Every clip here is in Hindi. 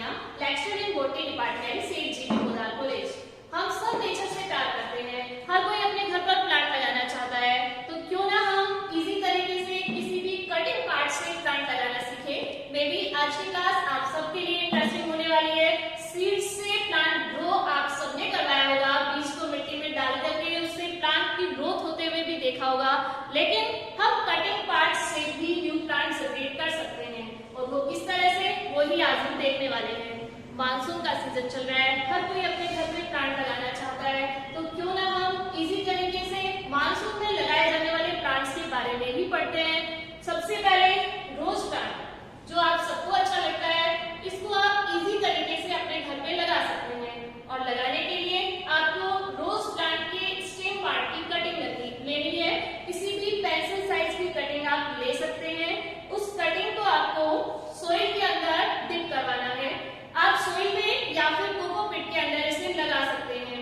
कन्या, लेक्चरर इन बॉटनी डिपार्टमेंट, सेठ जी बी गोदार कॉलेज। हम सब नेचर से प्यार करते हैं, हर कोई अपने घर पर प्लांट लगाना चाहता है, तो क्यों ना हम इजी तरीके से किसी भी कटिंग पार्ट से प्लांट लगाना सीखें। मे बी आज की क्लास आप सबके लिए इंटरेस्टिंग होने वाली है। सीड से प्लांट ग्रो आप सबने करवाया होगा, बीज को मिट्टी में डाल करके उससे प्लांट की ग्रोथ होते हुए भी देखा होगा, लेकिन हम कटिंग पार्ट से भी न्यू प्लांट जनरेट कर सकते हैं, और वो किस तरह से, वही आज हम देखने वाले हैं। मानसून का सीजन चल रहा है, हर कोई अपने घर में प्लांट लगाना चाहता है, तो क्यों ना हम इजी तरीके से मानसून में लगाए जाने वाले प्लांट्स के बारे में भी पढ़ते हैं। सबसे पहले रोज प्लांट, जो आप सबको अच्छा लगता है, इसको आप इजी तरीके से अपने घर में लगा सकते हैं, और लगाने के लिए आपको रोज प्लांट के स्टेम पार्ट की कटिंग लेनी है। किसी भी पेंसिल साइज की कटिंग आप ले सकते हैं। उस कटिंग को आपको सोइल के अंदर डिप करवाना है। आप सोइल में या फिर कोकोपीट के अंदर इसे लगा सकते हैं,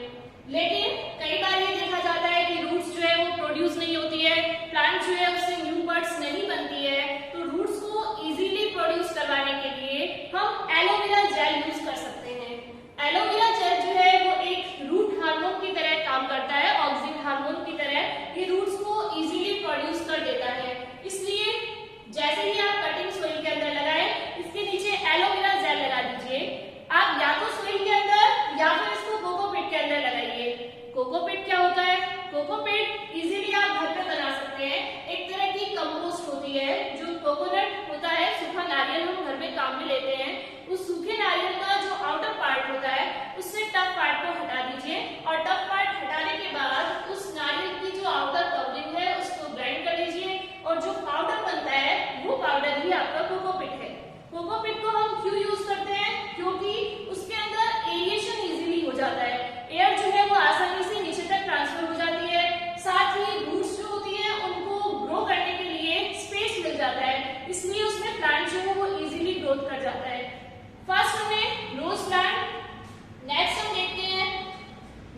लेकिन कई बार ये देखा जाता है कि रूट्स जो है वो प्रोड्यूस नहीं होती है, प्लांट जो है उससे न्यू बड्स नहीं बनती है। तो रूट्स को इजीली प्रोड्यूस करवाने के लिए हम एलोवेरा जेल यूज कर सकते हैं। एलोवेरा जेल जो है वो एक रूट हार्मोन की तरह काम करता है, ऑक्सिन हार्मोन की तरह। ये रूट्स को इजीली प्रोड्यूस कर देता है, इसलिए जैसे ही आप कटिंग सोइल के अंदर लगाएं, इसके नीचे एलोवेरा जेल लगा दीजिए। आप या तो सोइल के अंदर या फिर इसको कोकोपीट के अंदर लगाइए। कोकोपीट क्या होता है? कोकोपीट इजीली आप घर पे बना सकते हैं, एक तरह की कंपोस्ट होती है। जो कोकोनट होता है, सूखा नारियल हम घर में काम में लेते हैं, उस सूखे नारियल का जो आउटर पार्ट होता है, उससे टफ पार्ट को हटा दीजिए, और टफ पार्ट हटाने के बाद उस नारियल की जो आउटर कवरिंग है उसको ग्राइंड कर लीजिए, और जो पाउडर बनता है वो पाउडर ही आपका कोकोपीट है। कोकोपीट को हम क्यों यूज करते हैं? क्योंकि उसके अंदर एरिएशन इजीली हो जाता है, एयर जो है वो आसानी से नीचे तक ट्रांसफर हो जाती है, साथ ही रूट्स जो होती है उनको ग्रो करने के लिए स्पेस मिल जाता है, इसलिए उसमें प्लांट जो है वो इजीली ग्रोथ कर जाता है। फर्स्ट हमें रोज प्लांट, नेक्स्ट हम देखते हैं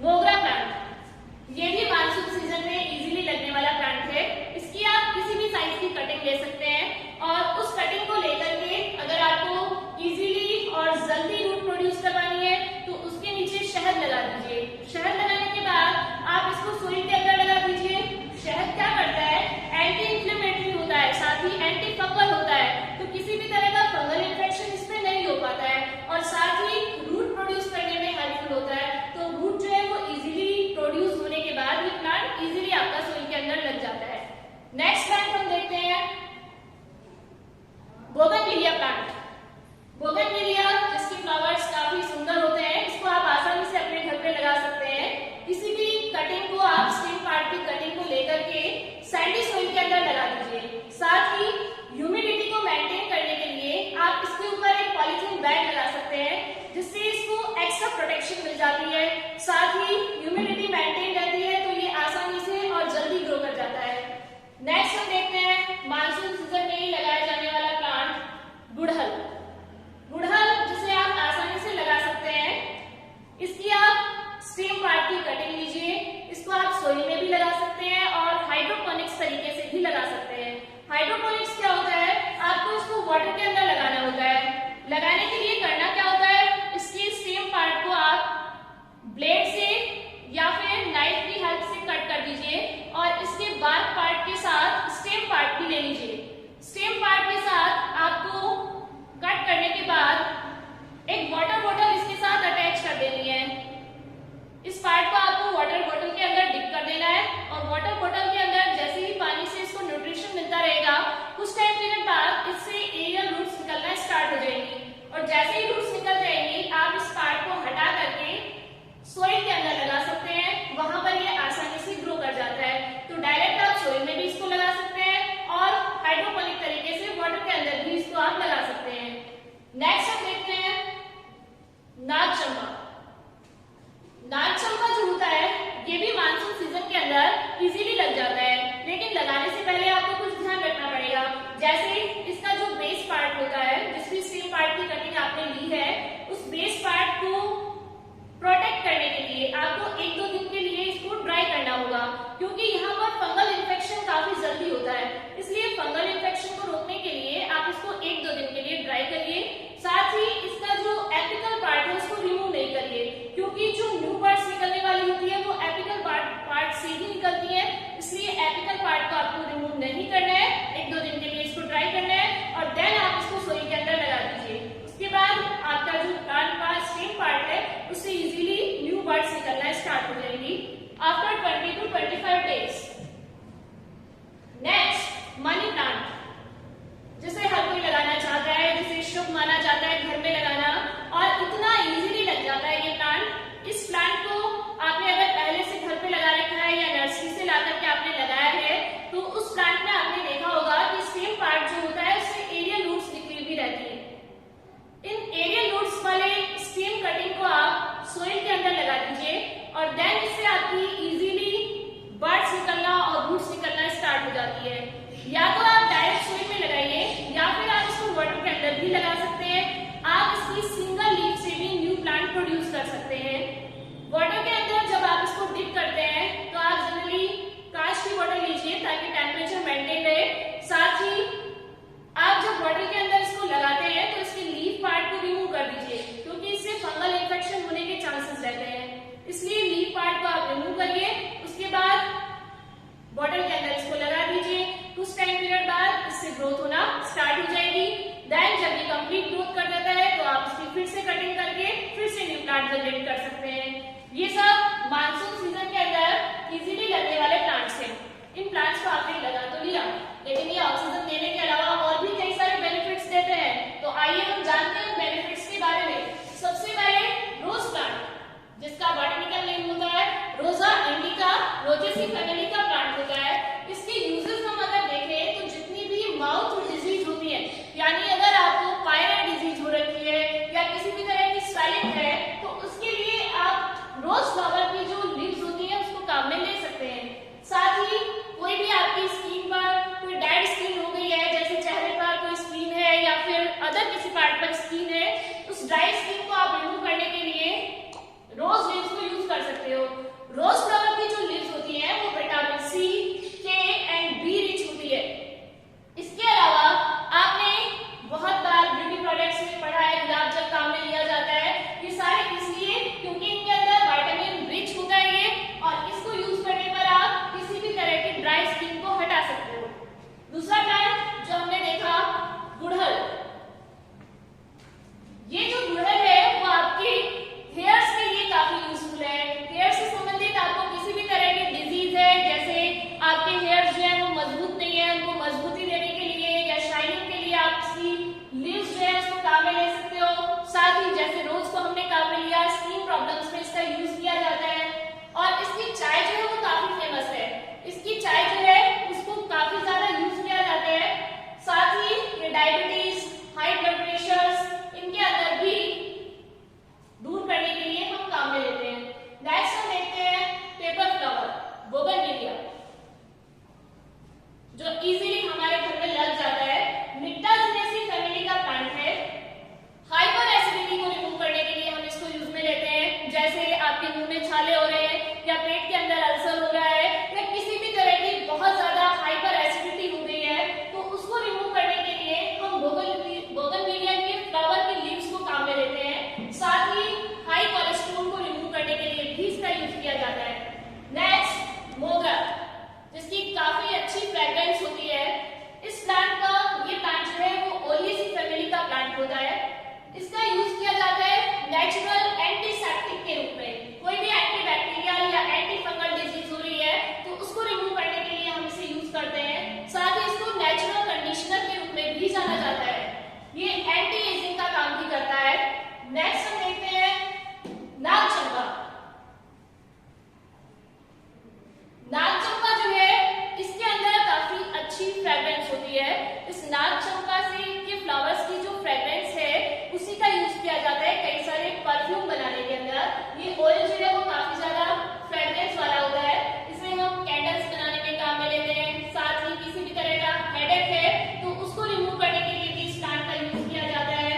मोगरा प्लांट। ये भी मानसून सीजन में इजीली लगने वाला प्लांट है। इसकी आप किसी भी साइज की कटिंग ले सकते हैं, और उस कटिंग को लेकर के अगर आपको इजीली और जल्दी रूट प्रोड्यूस करवानी है तो उसके नीचे शहद लगा दीजिए। शहद लगाने के बाद आप इसको सोइल के अंदर लगा दीजिए। शहद क्या करता है? एंटी इंफ्लेमेटरी होता है, साथ ही एंटी फंगल होता है, तो किसी भी तरह का फंगल इन्फेक्शन इसमें नहीं हो पाता है, और साथ ही रूट प्रोड्यूस करने में हेल्पफुल होता है। तो रूट जो है वो इजीली प्रोड्यूस होने के बाद ये प्लांट इजीली आपका सोइल के अंदर लग जाता है। नेक्स्ट प्लांट हम देखते हैं बोगनविलिया प्लांट। बोगनविलिया जिसके फ्लावर्स काफी सुंदर होते हैं, इसको आप आसानी से अपने घर पे लगा सकते हैं। किसी भी कटिंग को आप स्टेम पार्ट की कटिंग को लेकर के सैंडी सोइल के अंदर लगा दीजिए। साथ ही ह्यूमिडिटी को मेंटेन करने के लिए आप इसके ऊपर एक पॉलीथीन बैग लगा सकते हैं, जिससे इसको एक्स्ट्रा प्रोटेक्शन मिल जाती है, साथ ही ह्यूमिडिटी मेंटेन रहती है, तो ये आसानी से और जल्दी ग्रो कर जाता है। नेक्स्ट हम देखते हैं मानसून सीजन में ही लगाया जाने वाला प्लांट गुड़हल। गुड़हल जिसे आप आसानी से लगा सकते हैं, इसकी आप स्टेम पार्ट की कटिंग लीजिए। इसको आप सोइल में भी लगा सकते हैं और हाइड्रोपोनिक्स तरीके से भी लगा सकते हैं। हाइड्रोपोनिक्स क्या होता है? आपको इसको वाटर के अंदर लगाना होता है। लगाने के लिए करना क्या होता है? इसके स्टेम पार्ट को आप ब्लेड से या फिर नाइफ की हेल्प से कट कर दीजिए, और इसके बार्क पार्ट के साथ स्टेम पार्ट भी ले लीजिए। स्टेम पार्ट के साथ आपको कट करने के बाद एक वाटर बॉटल इसके साथ अटैच कर देनी है। इस पार्ट को आपको वाटर बॉटल के अंदर डिप कर देना है, और वाटर बॉटल के अंदर जैसे ही पानी से इसको न्यूट्रिशन मिलता रहेगा, कुछ टाइम पीरियड बाद इससे एरियल रूट्स निकलना स्टार्ट हो जाएंगी, और जैसे ही रूट्स निकल जाएंगी आप इस पार्ट को हटा करके सोइल के अंदर लगा सकते हैं। वहां पर ये आसानी से ग्रो कर जाता है। तो डायरेक्ट आप सोइल में भी इसको लगा सकते हैं, और हाइड्रोपोनिक तरीके से वाटर के अंदर भी इसको आप लगा सकते हैं। नेक्स्ट हम देखते हैं नागचंपा। नागचंपा जो होता है ये भी मानसून सीजन के अंदर इजीली लग जाता है, लेकिन लगाने से पहले आपको कुछ ध्यान रखना पड़ेगा। जैसे इसका जो बेस पार्ट होता है, जिस भी स्टेम पार्ट की कटिंग आपने ली है, उस बेस पार्ट को प्रोटेक्ट करने के लिए आपको 1-2 दिन के लिए इसको ड्राई करना होगा, क्योंकि यहाँ पर फंगल इन्फेक्शन काफी जल्दी होता है। इसलिए फंगल इन्फेक्शन को रोकने के लिए आप इसको 1-2 दिन के लिए ड्राई करिए। साथ ही इसका जो कुछ टाइम पीरियड बाद इससे ग्रोथ होना स्टार्ट हो जाएगी। देन जब ये कंप्लीट ग्रोथ कर देता है तो आप इसकी फिर से कटिंग करके फिर से न्यू प्लांट जनरेट कर सकते हैं। ये सब मानसून सीजन के अंदर इजीली लगने वाले प्लांट्स हैं। इन प्लांट्स को आपने लगा तो लिया, लेकिन ये ऑक्सीजन देने के अलावा और भी कई सारे बेनिफिट्स देते हैं। तो आइए हम जानते हैं बेनिफिट्स के बारे में। सबसे पहले रोज प्लांट, जिसका बॉटनिकल नेम होता है रोजा इंडिका, रोजेसी फैमिली का प्लांट होता है। इसके यूजेस हम अगर देखें तो जितनी भी माउथ डिजीज होती है, यानी अगर आपको पायरियड डिजीज हो रखी है या किसी भी तरह की स्वेलिंग है, तो उसके लिए आप रोज फ्लावर की जो लीव्स होती है उसको काम में ले सकते हैं। साथ ही कोई भी आपकी स्किन पर कोई डेड स्किन हो गई है, जैसे चेहरे पर कोई स्किन है या फिर अदर किसी पार्ट पर स्किन है, उस ड्राई स्किन को आप रिमूव करने के लिए रोज लीव्स को यूज कर सकते हो। रोज फ्लावर की जो लीव्स होती है वो विटामिन सी, के एंड बी रिच होती है। इसके अलावा आपने बहुत बार ब्यूटी प्रोडक्ट्स में पढ़ा है गुलाब जल काम में लिया जाता है। ये सारे इसलिए क्योंकि इनके अंदर विटामिन रिच होता है ये, और इसको यूज करने पर आप किसी भी तरह की ड्राई स्किन को हटा सकते हो। दूसरा प्लांट जो हमने देखा गुड़हल। ये जो गुड़हल है वो आपके हेयर्स के लिए काफी यूजफुल है। हेयर से संबंधित आपको किसी भी तरह की डिजीज है, जैसे आपके हेयर्स जो है वो मजबूत नहीं है, उनको मजबूती देने के लिए या शाइनिंग के लिए आप इसकी लीव्स जो है उसको काम में ले सकते हो। साथ ही जैसे रोज को हमने काम में लिया, स्किन प्रॉब्लम्स में इसका यूज किया जाता है। और इसकी चाय जो है वो काफी फेमस है। इसकी चाय जो है उसको काफी ज्यादा यूज किया जाता है। साथ ही ये डायबिटीज, हाई ब्लड प्रेशर, इनके अंदर भी दूर करने के लिए हम काम में लेते हैं। नेक्स्ट हम देखते हैं पेपर फ्लावर, बोगनविलिया, जो इजीली हमारे घर में लग जाता है। निक्टाजिनेसी फैमिली का प्लांट है। हाइपर एसिडिटी को रिमूव करने के लिए हम इसको यूज में लेते हैं। जैसे आपके मुंह में छाले हो रहे हैं या पेट के अंदर अल्सर हो रहा है या किसी भी तरह की बहुत ज्यादा हाइपर एसिडिटी हो गई है, तो उसको रिमूव करने के लिए हम बोगनविलिया के फ्लावर की लीव्स को काम में लेते हैं। साथ ही हाई कोलेस्ट्रॉल को रिमूव करने के लिए भी इसका यूज किया जाता है। नेक्स्ट मोगरा, जिसकी काफी अच्छी फ्रेग्रेंस होती है। इस प्लांट का ये प्लांट जो है वो ओलिएसी फैमिली का प्लांट होता है। इसका यूज किया जाता है नेचुरल एंटीसेप्टिक के रूप में। कोई भी एंटीबैक्टीरियल या एंटी फंगल डिजीज हो रही है तो उसको रिमूव करने के लिए हम इसे यूज करते हैं। साथ ही इसको नेचुरल कंडीशनर के रूप में भी जाना जाता है। ये एंटी एजिंग का काम भी करता है। नेक्स्ट हम देखते हैं नागचंपा। नागचंपा जो है इसके अंदर काफी अच्छी फ्रेग्रेंस होती है। इस नागचंपा से के फ्लावर्स की जो फ्रेग्रेंस है उसी का यूज किया जाता है कई सारे परफ्यूम बनाने के अंदर। ये ऑयल जो है वो काफी ज्यादा फ्रेग्रेंस वाला होता है। इसे हम कैंडल्स बनाने में काम में लेते हैं। साथ ही किसी भी तरह का हेडेक है तो उसको रिमूव करने के लिए भी इस प्लांट का यूज किया जाता है।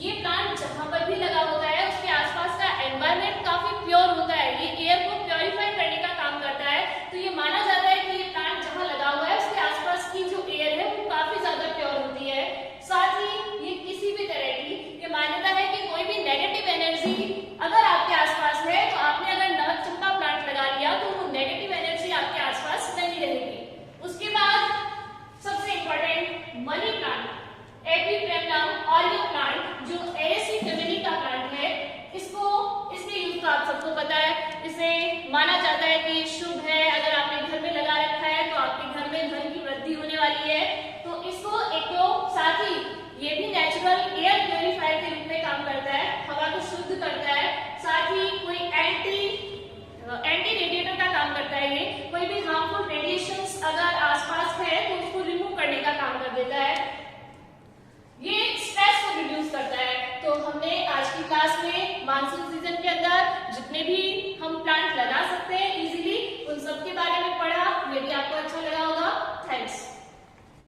ये प्लांट जहां पर भी लगा होता है उसके आसपास का एनवायरनमेंट काफी प्योर होता है। ये एयर को प्योरीफाई करने का काम करता है। तो ये माना जाता है कि ये प्लांट जहां लगा हुआ है उसके आसपास की जो एयर है वो काफी ज्यादा प्योर होती है। साथ ही ये किसी भी तरह की ये मान्यता है कि कोई भी नेगेटिव एनर्जी अगर आपके आसपास है तो आपने अगर नागचंपा प्लांट लगा लिया तो वो नेगेटिव एनर्जी आपके आसपास नहीं रहेगी। उसके बाद सबसे important money plant, epipremnum olive plant, जो एरेसी फैमिली का प्लांट है। इसके यूज तो आप सबको पता है। इसे माना जाता है कि शुभ है। अगर आपने घर में लगा रखा है तो आपके घर में धन की वृद्धि होने वाली है। तो इसको एक तो साथ ही ये भी नेचुरल एयर प्योरीफायर के रूप में काम करता है, हवा को शुद्ध करता है। साथ ही कोई एंटी रेडिएटर का काम करता है। ये कोई भी हार्मफुल रेडिएशंस अगर आसपास है तो उसको रिमूव करने का काम कर देता है। ये स्ट्रेस को रिड्यूस करता है। तो हमने आज की क्लास में मानसून सीजन के अंदर जितने भी हम प्लांट